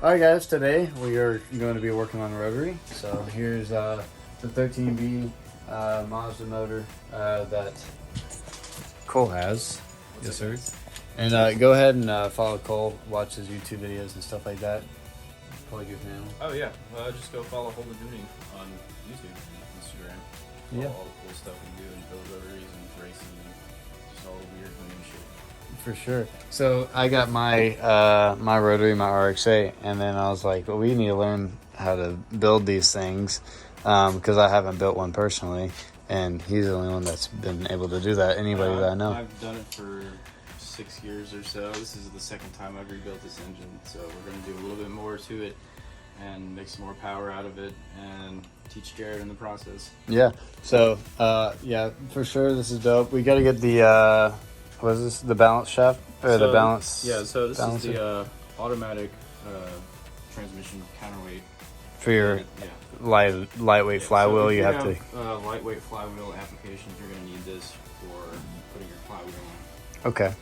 Alright guys, today we are going to be working on a rotary. So here's the 13B Mazda motor that Cole has. Yes sir. And go ahead and follow Cole, watch his YouTube videos and stuff like that. Plug your channel. Oh yeah, just go follow Holden Tuning on YouTube and Instagram. Yeah. All the cool stuff we do and build rotaries and racing and just all the weird winning shit. For sure. So I got my my rotary, my RXA, and then I was like, well, we need to learn how to build these things because I haven't built one personally, and he's the only one that's been able to do that. Anybody that I know. I've done it for 6 years or so. This is the second time I've rebuilt this engine, so we're going to do a little bit more to it and make some more power out of it and teach Jared in the process. Yeah. So yeah, for sure, this is dope. We got to get the what is this? The balance shaft or the balance? Yeah. So this balancer? is the automatic transmission counterweight For your lightweight flywheel. So if you have to. Lightweight flywheel applications. You're going to need this for putting your flywheel on. Okay.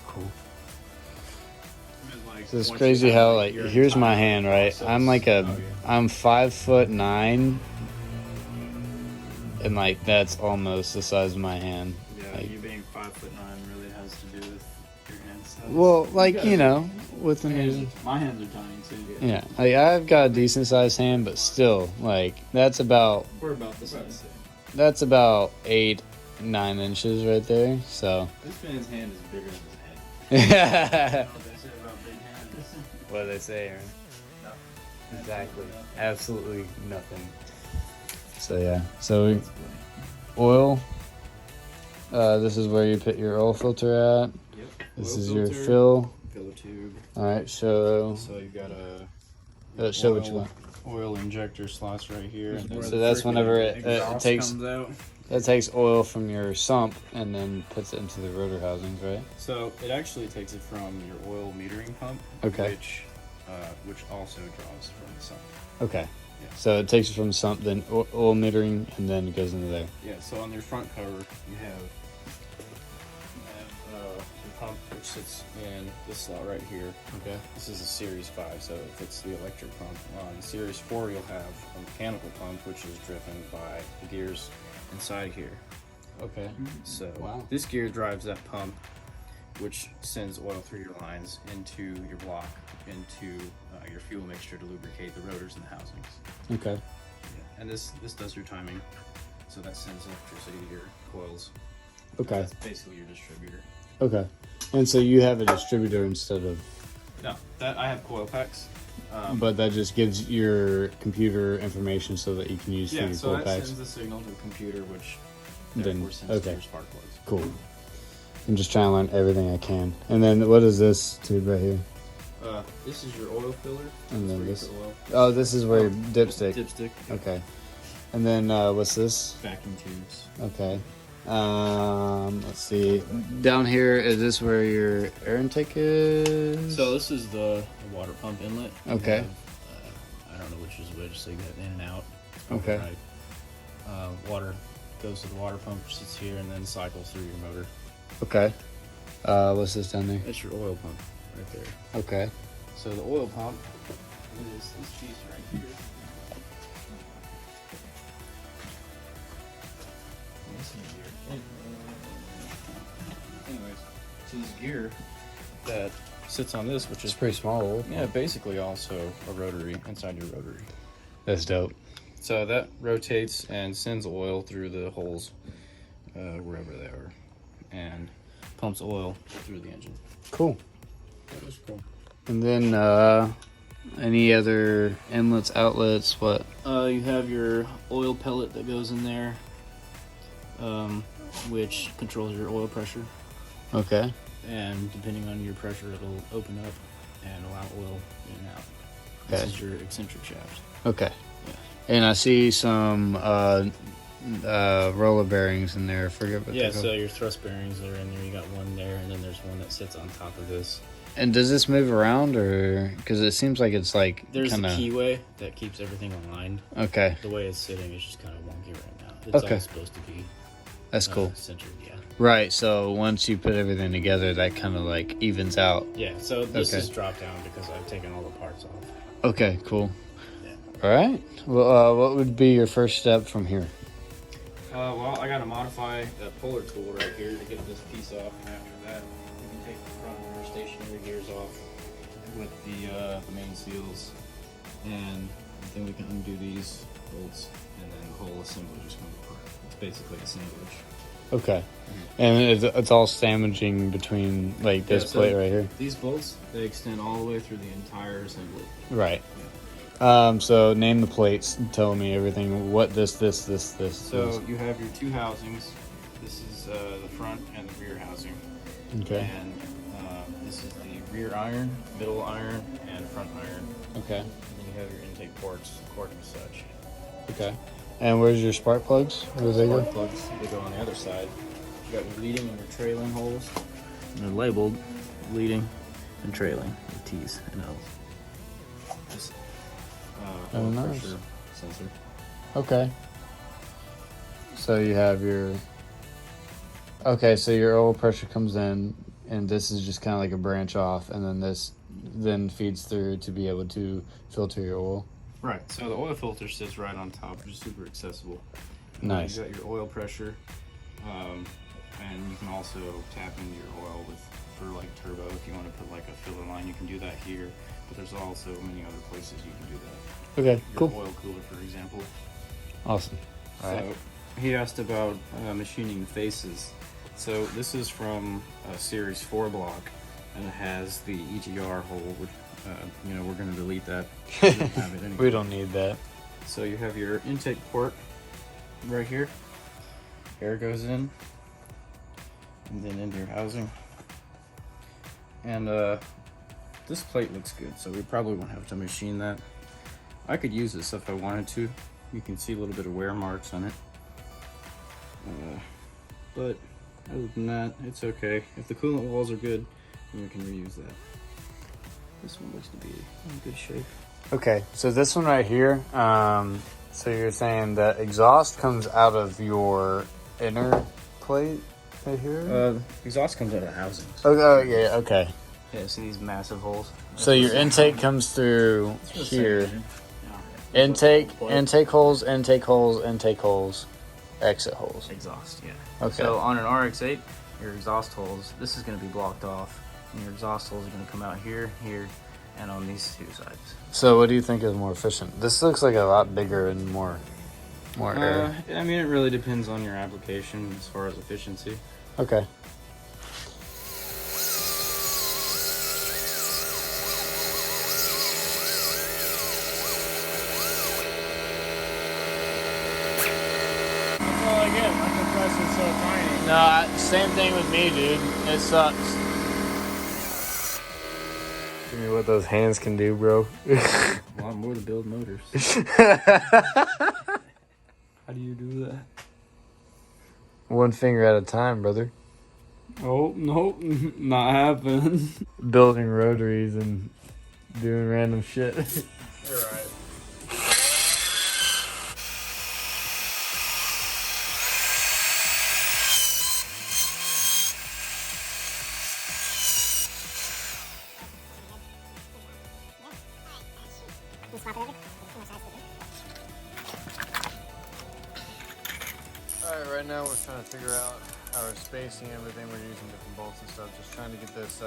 Cool. Like, So it's crazy how like here's my hand, right? I'm like I'm 5'9", and like that's almost the size of my hand. Yeah, Like, you being 5'9" really has to do with your hand size. well, like you know, with the My hands are tiny too. yeah, like I've got a decent sized hand, but still, like that's about We're about the size. that's about 8-9 inches right there. So This man's hand is bigger than his head. what What they say about big hands? do they say, Aaron? Exactly, absolutely nothing. So yeah, so oil. This is where you put your oil filter at. Yep. This Oil is your filter, fill. filler tube. All right, so So you've got a show what you want. oil injector slots right here. And So that's whenever it takes comes out. that takes oil from your sump and then puts it into the rotor housings, right? So it actually takes it from your oil metering pump, Okay. which also draws from the sump. Okay. Yeah. So it takes it from the sump, then oil metering, and then it goes into there. Yeah. So on your front cover, you have your pump, which sits in this slot right here. Okay. This is a Series 5, so it fits the electric pump. On Series 4, you'll have a mechanical pump, which is driven by the gears inside here. Okay. So Wow. this gear drives that pump, which sends oil through your lines into your block, into your fuel mixture to lubricate the rotors and the housings. Okay. Yeah. And this does your timing, so that sends electricity to your coils. Okay. That's basically your distributor. Okay. And so you have a distributor instead of, No, that I have coil packs. but that just gives your computer information so that you can use for Yeah, your so coil that packs. sends the signal to the computer, which Then- therefore sends to okay. your spark plugs. Cool. I'm just trying to learn everything I can. And then what is this tube right here? This is your oil filler. And then where you this. put oil. Oh, this is where your dipstick. Dipstick. Okay. And then what's this? Vacuum tubes. Okay. Let's see. Down here, is this where your air intake is? So this is the water pump inlet. You Okay. have, I don't know which is which, so you get in and out. Okay. Right. Water goes to the water pump, which sits here, and then cycles through your motor. Okay. What's this down there? That's your oil pump right there. Okay. So the oil pump is this piece right here. Anyways, so this gear that sits on this, which It's is pretty small. yeah, basically also a rotary inside your rotary. That's dope. So that rotates and sends oil through the holes wherever they are, and pumps oil through the engine. Cool. That was cool. And then any other inlets, outlets? What? You have your oil pellet that goes in there, which controls your oil pressure. Okay. And depending on your pressure, it'll open up and allow oil in and out. Okay. This is your eccentric shaft. Okay. Yeah. And I see some roller bearings in there. I forget what Yeah, they're so called. your thrust bearings are in there. You got one there, and then there's one that sits on top of this. And does this move around, or because it seems like it's like There's kind a of keyway that keeps everything aligned. okay? The way it's sitting is just kind of wonky right now. It's Okay. all supposed to be. That's cool. Centered, yeah. Right. So once you put everything together, that kind of like evens out. Yeah, so this Okay. is dropped down because I've taken all the parts off. Okay. Cool. Yeah. All right. Well, what would be your first step from here? Well, I gotta modify the puller tool right here to get this piece off, and after that, we can take the front rear stationary gears off with the main seals, and then we can undo these bolts, and then the whole assembly just comes apart. It's basically a sandwich. Okay. And it's all sandwiching between like this so plate right here. These bolts, they extend all the way through the entire assembly. Right. So name the plates and tell me everything. What this. So is. you have your two housings. This is the front and the rear housing. Okay. And this is the rear iron, middle iron, and front iron. Okay. And then you have your intake ports according to such. Okay. And where's your spark plugs? Where do they Spark go? plugs, they go on the other side. You got your leading and your trailing holes. And they're labeled leading and trailing with T's and L's. Just oil nice. pressure sensor. Okay. So you have your. Okay, so your oil pressure comes in, and this is just kind of like a branch off, and then this then feeds through to be able to filter your oil. Right. So the oil filter sits right on top, which is super accessible. Nice. You got your oil pressure, and you can also tap into your oil for like turbo. If you want to put like a filler line, you can do that here. But there's also many other places you can do that. Okay, Your cool. oil cooler, for example. Awesome. All So right. he asked about machining the faces. So this is from a Series 4 block, and it has the EGR hole, which we're going to delete that. We don't have it anyway. We don't need that. So you have your intake port right here. Air goes in, and then into your housing. And this plate looks good, so we probably won't have to machine that. I could use this if I wanted to. You can see a little bit of wear marks on it. But other than that, it's okay. If the coolant walls are good, then we can reuse that. This one looks to be in good shape. Okay, so this one right here. So you're saying that exhaust comes out of your inner plate right here? Exhaust comes out of the housings. Oh, yeah. Okay. Yeah, see these massive holes? So your intake comes through It's the here. same. Intake Plug. intake holes, exit holes. Exhaust, yeah. Okay. So on an RX-8, your exhaust holes, this is going to be blocked off, and your exhaust holes are going to come out here, here, and on these two sides. So what do you think is more efficient? This looks like a lot bigger and more air. I mean, it really depends on your application as far as efficiency. Okay. That's all I get. My compressor's so tiny. No, same thing with me, dude. It sucks. Give me what those hands can do, bro. A lot more to build motors. How do you do that? One finger at a time, brother. Oh, nope, not happening. Building rotaries and doing random shit. You're right. Alright, right now we're trying to figure out our spacing, everything. We're using different bolts and stuff. Just trying to get this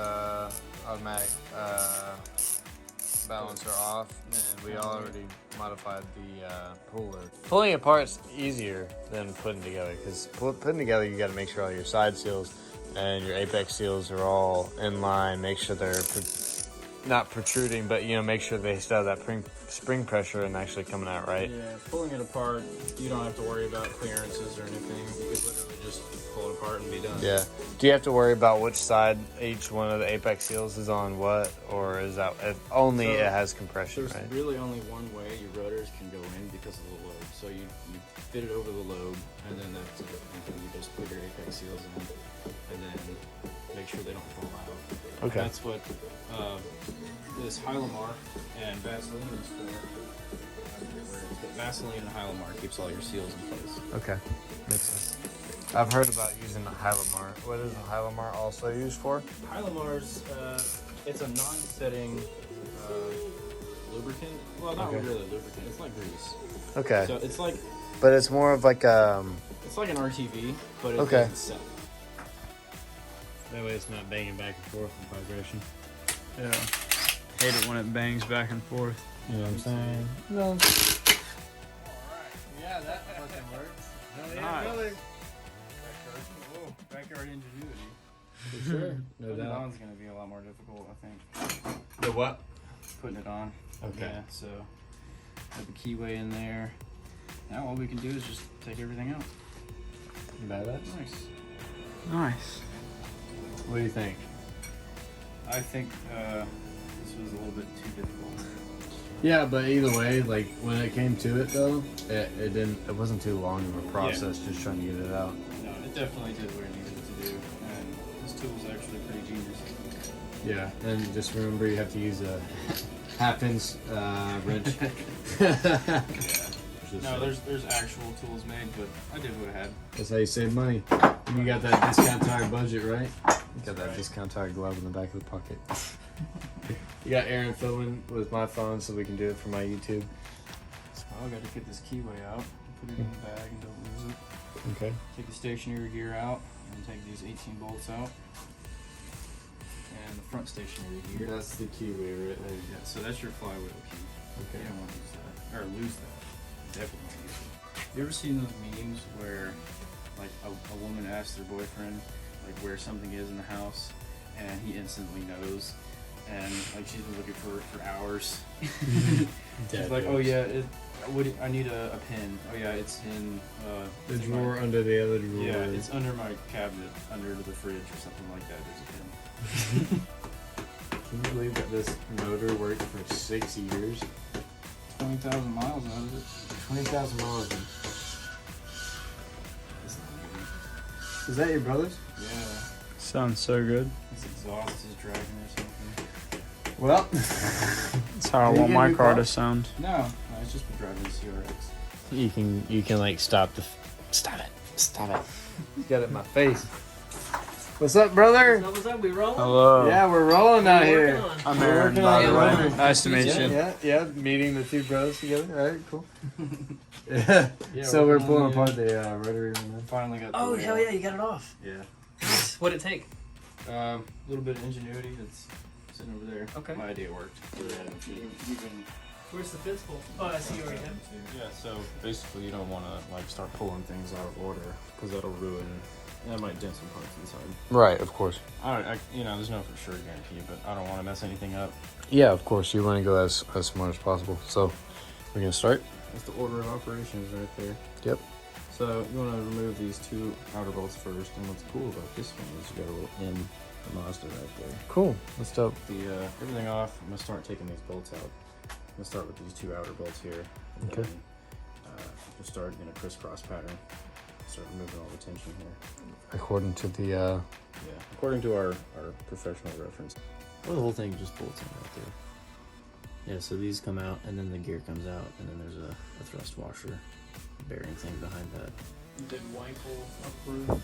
automatic balancer off. And we already modified the puller. Pulling apart's easier than putting together, because putting together you got to make sure all your side seals and your apex seals are all in line. Make sure they're not protruding, but make sure they still have that spring pressure and actually coming out right. Yeah, pulling it apart, you don't have to worry about clearances or anything. You could literally just pull it apart and be done. Yeah. Do you have to worry about which side each one of the apex seals is on what, or is that it has compression, There's right? really only one way your rotors can go in because of the load. So you fit it over the load, and then that's it. And then you just put your apex seals in, and then make sure they don't fall out. Okay. That's what this Hylamar and Vaseline is for. I forget where it is, but Vaseline and Hylamar keeps all your seals in place. Okay. Makes sense. I've heard about using the Hylamar. What is the Hylamar also used for? Hylamar's, it's a non-setting lubricant. Well, not Okay. really lubricant. It's like grease. Okay. So it's like But it's more of like it's like an RTV, but it Okay. doesn't set. That way it's not banging back and forth with vibration. Yeah. Hate it when it bangs back and forth. You know what I'm saying? No. Alright. Yeah, that fucking works. Nice. Whoa, backyard ingenuity. For sure. No Putting it doubt. on is going to be a lot more difficult, I think. The what? Putting it on. Okay. Yeah, so have the keyway in there. Now all we can do is just take everything out. Badass. Nice. Nice. What do you think? I think this was a little bit too difficult. Yeah, but either way, like when it came to it though, it wasn't too long of a process just trying to get it out. No, it definitely did what it needed to do. And this tool is actually pretty genius. Yeah, and just remember you have to use a half-inch wrench. Yeah. No, there's actual tools made, but I did what I had. That's how you save money. You got that discount tire budget, right? You got that discount tire glove in the back of the pocket. You got Aaron filming with my phone so we can do it for my YouTube. So I got to get this keyway out, put it in the bag and don't lose it. Okay. Take the stationary gear out and take these 18 bolts out. And the front stationary gear. That's the keyway right there. Yeah, so that's your flywheel key. Okay. You don't want to use that. Or lose that. Definitely want to use it. You ever seen those memes where like a woman asks their boyfriend like where something is in the house and he instantly knows and like she's been looking for hours. She's like, oh yeah, I need a pen. Oh yeah, it's in The it's in drawer my, under the other drawer. yeah, it's under my cabinet, under the fridge or something like that. There's a pen. Can you believe that this motor worked for 6 years? 20,000 miles out of it. 20,000 miles. It's not good. Is that your brother's? Yeah. Sounds so good. His exhaust is dragging or something. Well, That's how I Did you want get a my new car car? to sound. No, it's just been driving the CRX. you can like stop it. You got it in my face. What's up, brother? What's up? We rolling? Hello. Yeah, we're rolling out here. I'm We're Aaron, working by on the the way. rotary. Nice to meet you. Yeah, meeting the two bros together. All right, cool. Yeah. Yeah, So we're working on pulling the- apart the rotary one then. Finally got. Oh the, hell yeah, you got it off. Yeah. What'd it take? A little bit of ingenuity that's sitting over there. Okay. My idea worked. We've been. Where's the fence pole? Oh, I see you already have. Yeah. So basically, you don't want to like start pulling things out of order because that'll ruin. That might dent some parts inside. Right, of course. There's no for sure guarantee, but I don't want to mess anything up. Yeah, of course. You want to go as smart as possible. So we're gonna start. That's the order of operations right there. Yep. So you want to remove these two outer bolts first, and what's cool about this one is you got a little M for Mazda right there. Cool. That's dope. The everything off. I'm gonna start taking these bolts out. I'm gonna start with these two outer bolts here. And Okay. Then, we'll start in a crisscross pattern. Start removing all the tension here. According to the Yeah. According to our professional reference. Well, the whole thing just bolts in right there. Yeah. So these come out, and then the gear comes out, and then there's a thrust washer bearing thing behind that. Did Wankel approve?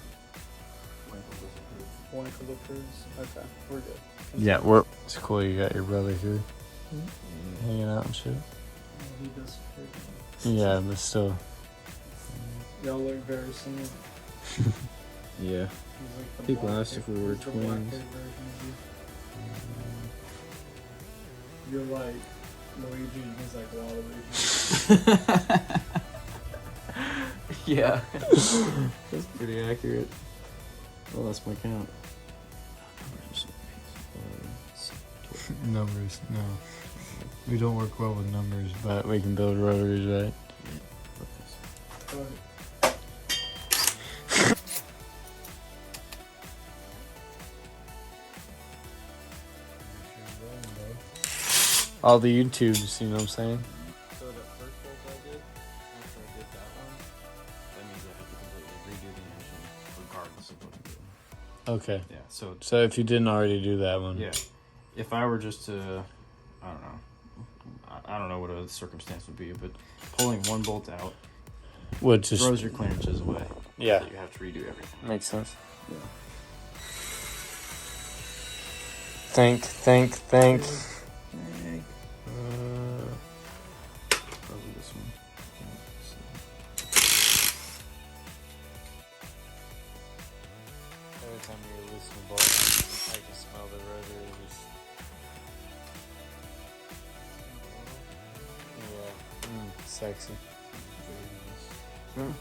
Wankel approves? Okay, we're good. yeah, it's cool. You got your brother here hanging out and shit. He does. Yeah, but still. Y'all look very similar. Yeah. He's like the People black asked if we hair- were he's the black twins. hair version of you. You're like Luigi, and he's like Waluigi. Yeah. That's pretty accurate. Well, that's my count. Numbers, no. We don't work well with numbers, but we can build rotaries, right? But All the YouTubes, you know what I'm saying? So the first bolt I did, after I did that one, that means I have to completely redo the engine regardless of what I'm doing. Okay. Yeah, so So if you didn't already do that one. yeah, if I were just to, I don't know, I don't know what a circumstance would be, but pulling one bolt out Which is throws your clearances away. yeah, So you have to redo everything. makes sense. Yeah. Think. Probably this one. Every time you loosen the bolt, I can smell the rotary just. Yeah, sexy.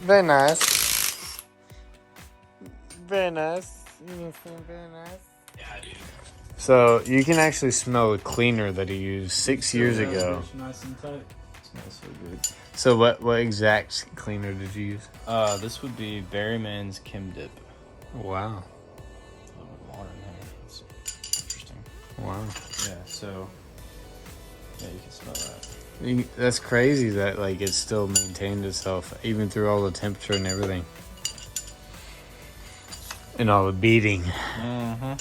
Very nice. Very nice. Very nice. Yeah, I do. So you can actually smell the cleaner that he used 6 years ago. Nice and tight. Smells so good. So what exact cleaner did you use? This would be Berryman's Kim Dip. Wow. A little bit more in there. It's interesting. Wow. Yeah, so yeah, you can smell that. That's crazy that like it still maintained itself even through all the temperature and everything. And all the beating. Mm-hmm.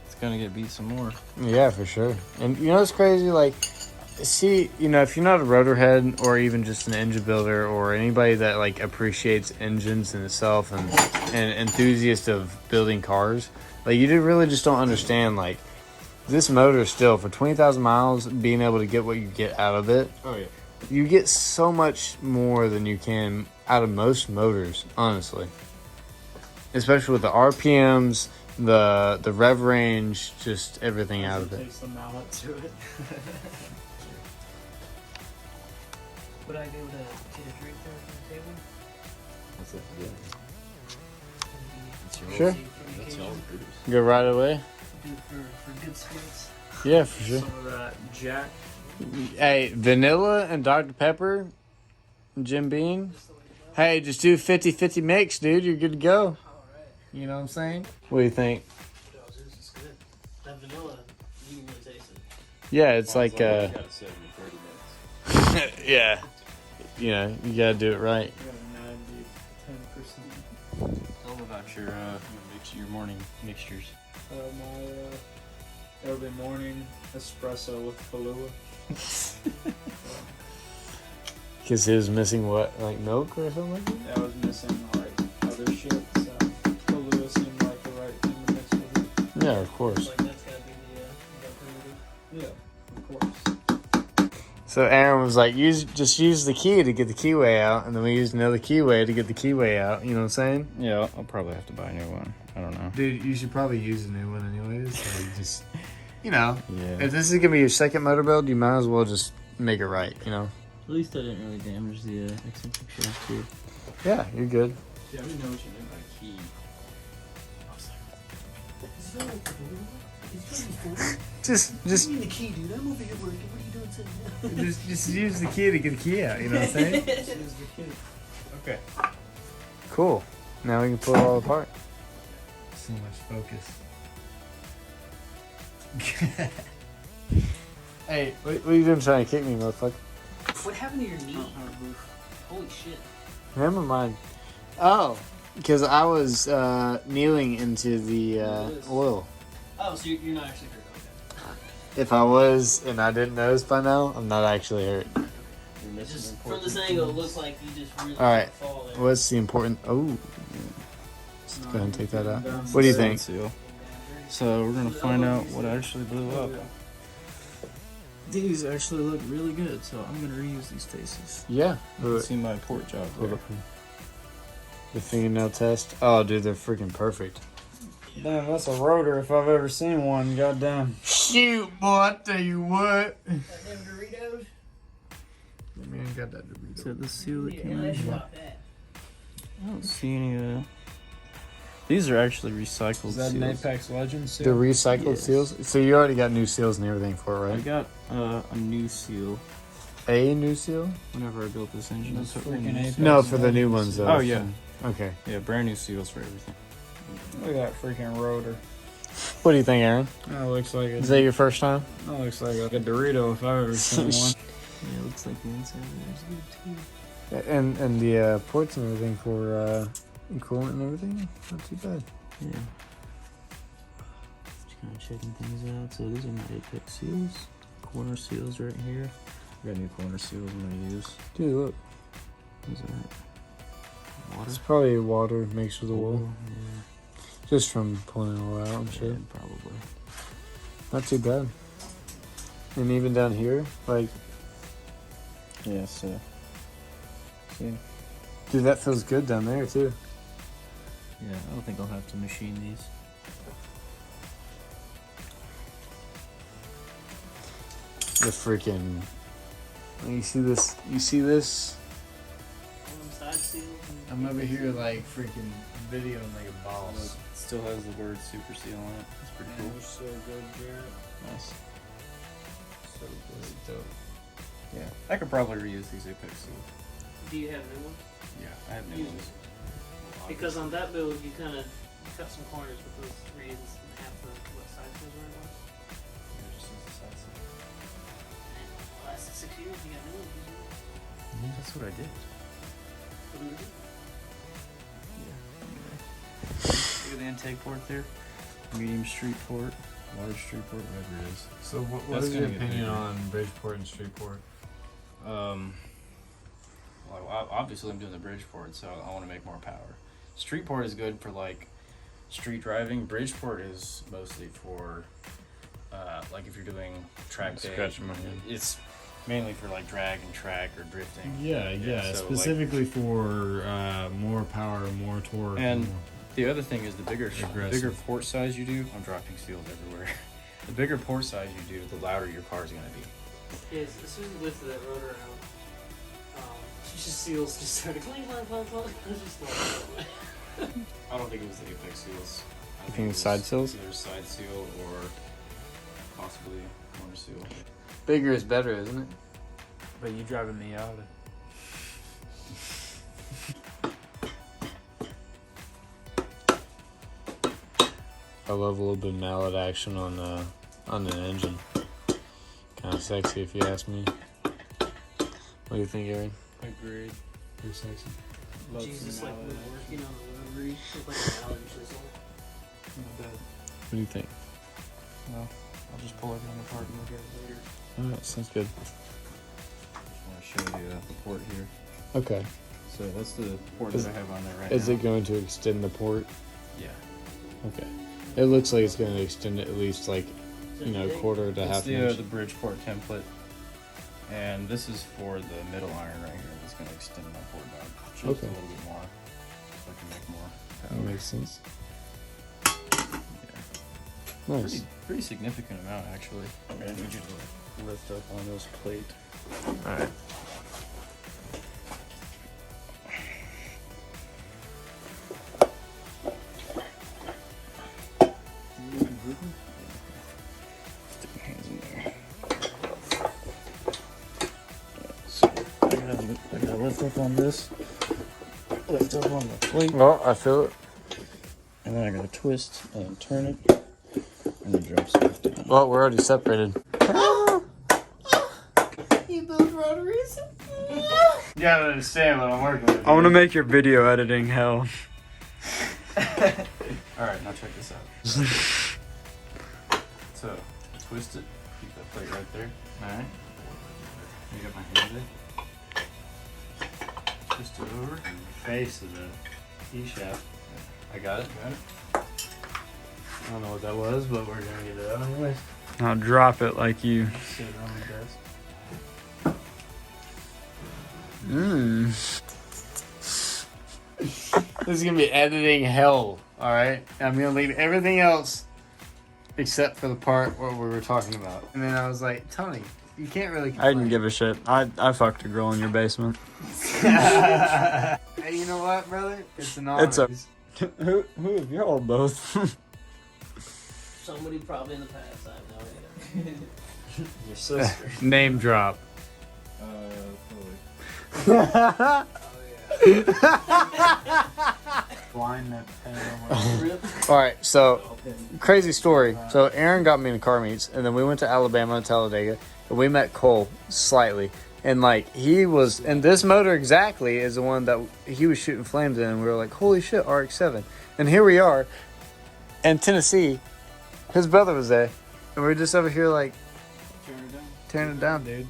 It's gonna get beat some more. Yeah, for sure. And you know what's crazy? Like, see, you know, if you're not a rotor head or even just an engine builder or anybody that like appreciates engines in itself and enthusiast of building cars, like you really just don't understand like this motor still for 20,000 miles being able to get what you get out of it. Oh yeah. You get so much more than you can out of most motors, honestly. Especially with the RPMs, the rev range, just everything out of it. Takes the mallet to it. Would I be able to get a drink there from the table? That's it. Yeah. That's your Sure. That's y'all's booze. Go right away? Do it for good spirits. Yeah, for sure. Some of that Jack. Hey, vanilla and Dr. Pepper, and Jim Beam. Hey, just do 50-50 mix, dude. You're good to go. Alright. You know what I'm saying? What do you think? This is good. That vanilla, you can really taste it. Yeah, it's like, gotta sit in 30 minutes. yeah. You know, you gotta do it right. We got a 90, 10%. Tell them about your morning mixtures. My early morning espresso with Kahlua. Because he was missing what? Like milk or something like that? I was missing like other shit, so Kahlua seemed like the right thing to mix with it. Yeah, of course. Like that's gotta be the alternative. Yeah, of course. So Aaron was like, just use the key to get the keyway out, and then we used another keyway to get the keyway out. You know what I'm saying? Yeah, I'll probably have to buy a new one. I don't know. Dude, you should probably use a new one anyways. So you just, you know, Yeah. if this is gonna be your second motor build, you might as well just make it right. You know? At least I didn't really damage the eccentric shaft too. Yeah, you're good. Yeah, I didn't know what you meant by key. Just Give me the key, dude. I'm over here working. What are you doing sitting just use the key to get the key out. You know what I'm saying? This is the key. Okay. Cool. Now we can pull it all apart. So much focus. Hey, what are you doing trying to kick me, motherfucker? What happened to your knee? Holy shit. Never mind. Oh, because I was kneeling into the oil. Oh, so you're not actually hurt. Okay. If I was and I didn't notice by now, I'm not actually hurt. Just from this angle, it looks like you just really Alright. fall there. What's the important? Oh, let's go ahead and take that out. What do you think? Seal. So we're gonna find out what actually blew up. These actually look really good, so I'm gonna reuse these faces. Yeah. You can see my port job there. The fingernail test. Oh, dude, they're freaking perfect. Damn, that's a rotor if I've ever seen one. Goddamn. Shoot, boy! I tell you what. That them Doritos? Man, got that Dorito. Is that the seal that Yeah, came let's in? drop that. I don't see any. These are actually recycled Is that an seals. Apex Legends seal? The recycled Yes. seals. So you already got new seals and everything for it, I right? got a new seal A new seal? whenever I built this engine. Those That's freaking Apex No, for the new Legends. ones though. Oh yeah, Okay. yeah, brand new seals for everything. Look at that freaking rotor. What do you think, Aaron? That looks like Is that your first time? that looks like a Dorito if I've ever seen one. Yeah, it looks like the inside there is good too. And the ports and everything for coolant and everything? Not too bad. Yeah. Just kind of checking things out. So these are my Apex seals. Corner seals right here. I got new corner seals I'm gonna use. Dude, look. What's that? It's probably water mixed with the wool. Just from pulling it all out, I'm sure. Yeah, probably. Not too bad. And even down here, like, Yeah, so. See? dude, that feels good down there too. Yeah, I don't think I'll have to machine these. The freaking. You see this? You see this? Side seals and I'm over here like freaking videoing like a Look, boss. it still has the word Super Seal on it. It's pretty cool. so good, Jarrett. Nice. So good. Dope. Yeah, I could probably reuse these Apex seals. Do you have new ones? Yeah, I have new Use ones. Because on that build, you kind of cut some corners with those reeds and half the what side seals were it was. Yeah, just use the side seal. And it lasted 6 years. You got new ones. Yeah, that's what I did. What do we do? Look at the intake port there. Medium street port, large street port, whatever it is. So what That's is your gonna get opinion bigger. on Bridgeport and Streetport? Well, obviously I'm doing the Bridgeport, so I want to make more power. Streetport is good for like street driving. Bridgeport is mostly for like if you're doing track day. Scratching my head. It's mainly for like drag and track or drifting. Yeah, so, specifically for more power, more torque. And more. the other thing is the bigger Aggressive. port size you do. I'm dropping seals everywhere. The bigger port size you do, the louder your car's gonna be. Is as soon as we lifted that rotor out, just seals just started clang, clang, clang, clang. I was just like, I don't think it was the Apex seals. I You think it it's side was seals? Either side seal or possibly corner seal. Bigger is better, isn't it? But you driving me out. I love a little bit of mallet action on an engine. Kind of sexy, if you ask me. What do you think, Aaron? Agreed. Pretty sexy. Jesus, like we're working on a rotary with like an Allen chisel. Not bad. What do you think? Well, I'll just pull everything apart and look at it later. All right, sounds good. Just want to show you the port here. Okay. So that's the port Is- that I have on there right Is now. it going to extend the port? Yeah. Okay. It looks like it's going to extend it at least like, Is you know, it big? quarter to It's half the, an inch. the Bridgeport template. And this is for the middle iron right here. That's going to extend my port down just Okay. a little bit more. So I can make more That power. makes sense. Yeah. Nice. Pretty significant amount, actually. I need you to lift up on this plate. All right. Stick my hands in there. So I gotta lift up on this. Lift up on the plate. Well, I feel it. And then I gotta twist and turn it. And then drop stuff down. Well, we're already separated. You build rotaries? You gotta understand what I'm working with. I want to make your video editing hell. Alright, now check this out. So, twist it. Keep that plate right there. Alright. I got my hand in. Twist it over. Face of the E-shaft. I got it. Got it. I don't know what that was, but we're gonna get it out anyways. I'll drop it like you. Sit it on the desk. This is gonna be editing hell. All right, I'm gonna leave everything else except for the part where we were talking about. And then I was like, Tony, you can't really. I didn't give a shit. I fucked a girl in your basement. Hey, you know what, brother? It's an honor. It's a- who of y'all both? Somebody probably in the past. I have no idea. Your sister. Name drop. Chloe. Oh yeah. Blind that pen on my Rip. All right, so crazy story. So Aaron got me into car meets, and then we went to Alabama and Talladega, and we met Cole slightly. And like he was, and this motor exactly is the one that he was shooting flames in. And we were like, holy shit, RX-7. And here we are in Tennessee. His brother was there, and we're just over here like Turn it down. tearing it down, dude.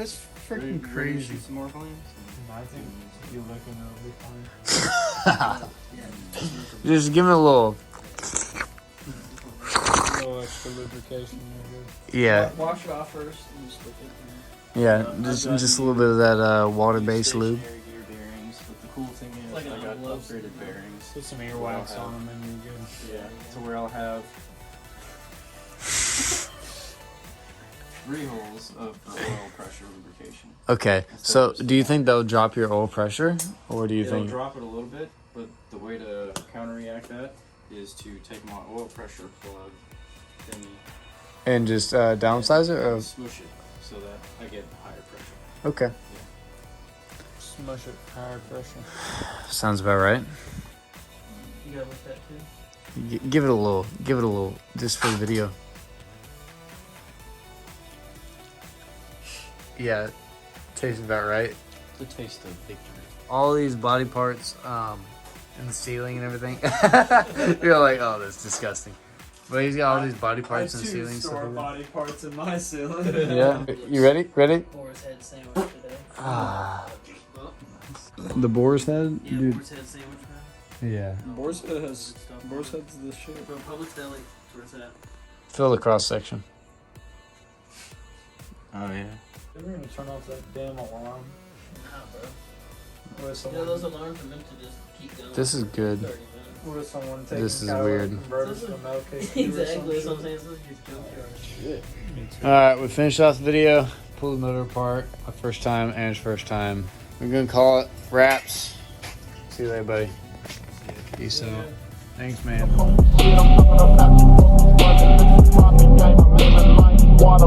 That's Ready freaking to crazy. shoot some more flames? I think you're looking over fine. Just give it a little. A little extra lubrication there, Yeah, Wash it off first and just put it in. yeah. Just a little bit of that water-based lube. Stationary gear bearings, but the cool thing is Like I an got envelope. upgraded bearings. Put some earwax on them and you're good. Yeah, to where I'll have 3 holes of the oil pressure lubrication. Okay, so do you think that'll drop your oil pressure, or do you It'll think? drop it a little bit, but the way to counteract that is to take my oil pressure plug thingy And just downsize it, or and smoosh it so that I get higher pressure. okay, Smush it, higher pressure. sounds about right. You got with that too? Give it a little, just for the video. Yeah, tastes about right. The taste of victory. All these body parts, and the ceiling and everything. You're like, oh, that's disgusting. But he's got all these body parts and ceiling stuff. store like that. body parts in my ceiling. Yeah, you ready? Ready? Boar's head sandwich today. Ah, Oh, the boar's head, yeah, boar's head sandwich, man. Yeah. Boar's head has Good stuff. Boar's head's the shit. Bro, Publix Deli. Where's that? Fill the cross section. Oh yeah. They're gonna turn off that damn alarm. Nah, bro. What if You know, someone, those alarms are meant to just keep going. This is good. 30 minutes. what if someone taking This is catalytic weird. converters from LKQ or some Exactly, that's what I'm shit? saying. This is your junkyard. All right, we finished off the video. Pulled the motor apart. My first time, Aaron's first time. We're gonna call it wraps. See you later, buddy. Peace out. Thanks, man. Water